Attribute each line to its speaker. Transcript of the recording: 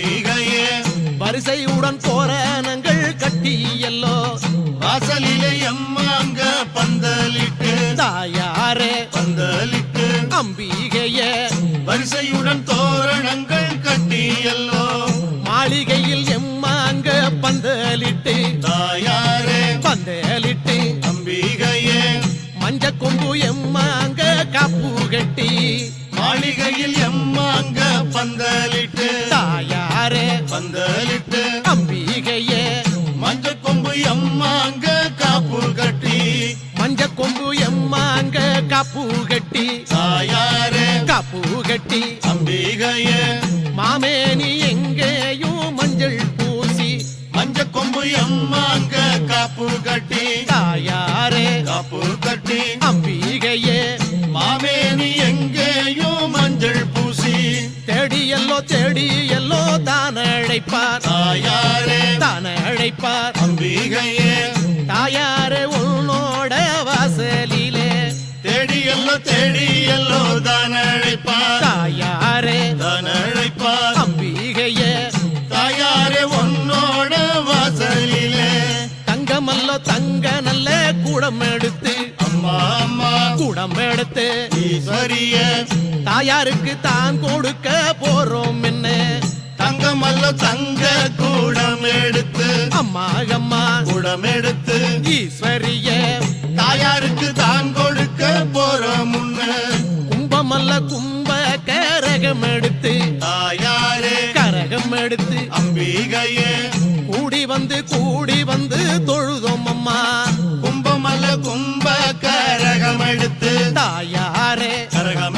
Speaker 1: அம்பிகையே
Speaker 2: வரிசையுடன் தோரணங்கள் கட்டி எல்லோ
Speaker 1: வாசலிலே எம்மாங்க பந்தலிட்டு
Speaker 2: தாயாரே
Speaker 1: பந்தலிட்டு
Speaker 2: அம்பிகையே
Speaker 1: வரிசையுடன் தோரணங்கள் கட்டி எல்லோ
Speaker 2: மாளிகையில் எம்மாங்க பந்தலிட்டு
Speaker 1: தாயாரே
Speaker 2: பந்தலிட்டு
Speaker 1: அம்பிகையே
Speaker 2: மஞ்ச கொம்பு எம்மாங்க காப்பு கட்டி
Speaker 1: மாளிகையில் எம்மாங்க பந்தலிட்டு
Speaker 2: தாயாரே
Speaker 1: பந்தலிட்டு
Speaker 2: அம்பிகையே
Speaker 1: மஞ்ச கொம்பு எம்மாங்க காப்பு கட்டி
Speaker 2: மஞ்ச கொம்பு எம்மாங்க காப்பு கட்டி
Speaker 1: தாயாரே
Speaker 2: காப்பு கட்டி
Speaker 1: அம்பிகையே
Speaker 2: மாமேனி எங்கேயும் மஞ்சள் பூசி
Speaker 1: மஞ்ச கொம்பு எம்மாங்க காப்பு கட்டி
Speaker 2: தாயாரே
Speaker 1: காப்பு கட்டி
Speaker 2: அம்பிகையே
Speaker 1: மாமேனி எங்கேயோ மஞ்சள் பூசி
Speaker 2: தேடி எல்லோ தான அழைப்பார்
Speaker 1: தாயாரே
Speaker 2: தான அழைப்பார்
Speaker 1: அம்பிகையே
Speaker 2: தாயாரே உன்னோட வாசலிலே
Speaker 1: தேடி எல்லோ தான் அழைப்பார்
Speaker 2: தாயாரே
Speaker 1: தான் அழைப்பார்
Speaker 2: அம்பிகையே
Speaker 1: தாயாரே உன்னோட வாசலிலே
Speaker 2: தங்கமல்ல தங்க நல்ல கூடம் எடுத்து
Speaker 1: அம்மா அம்மா
Speaker 2: கூடம் எடுத்து
Speaker 1: ஈஸ்வரிய
Speaker 2: தாயாருக்கு தான் கொடுக்க போறோம் என்ன
Speaker 1: தங்கமல்ல தங்க கூடம் எடுத்து
Speaker 2: அம்மா அம்மா
Speaker 1: கூடம் எடுத்து
Speaker 2: ஈஸ்வரிய
Speaker 1: தாயாருக்கு தான் கொடுக்க போற முன்ன
Speaker 2: கும்பமல்ல கும்ப கரகம் எடுத்து
Speaker 1: தாயாரே
Speaker 2: கரகம் எடுத்து
Speaker 1: அம்பிகையே
Speaker 2: கூடி வந்து தொழுதோம் அம்மா
Speaker 1: கும்பமல்ல கும்ப கரகம் எடுத்து
Speaker 2: தாயாரே
Speaker 1: கரகம்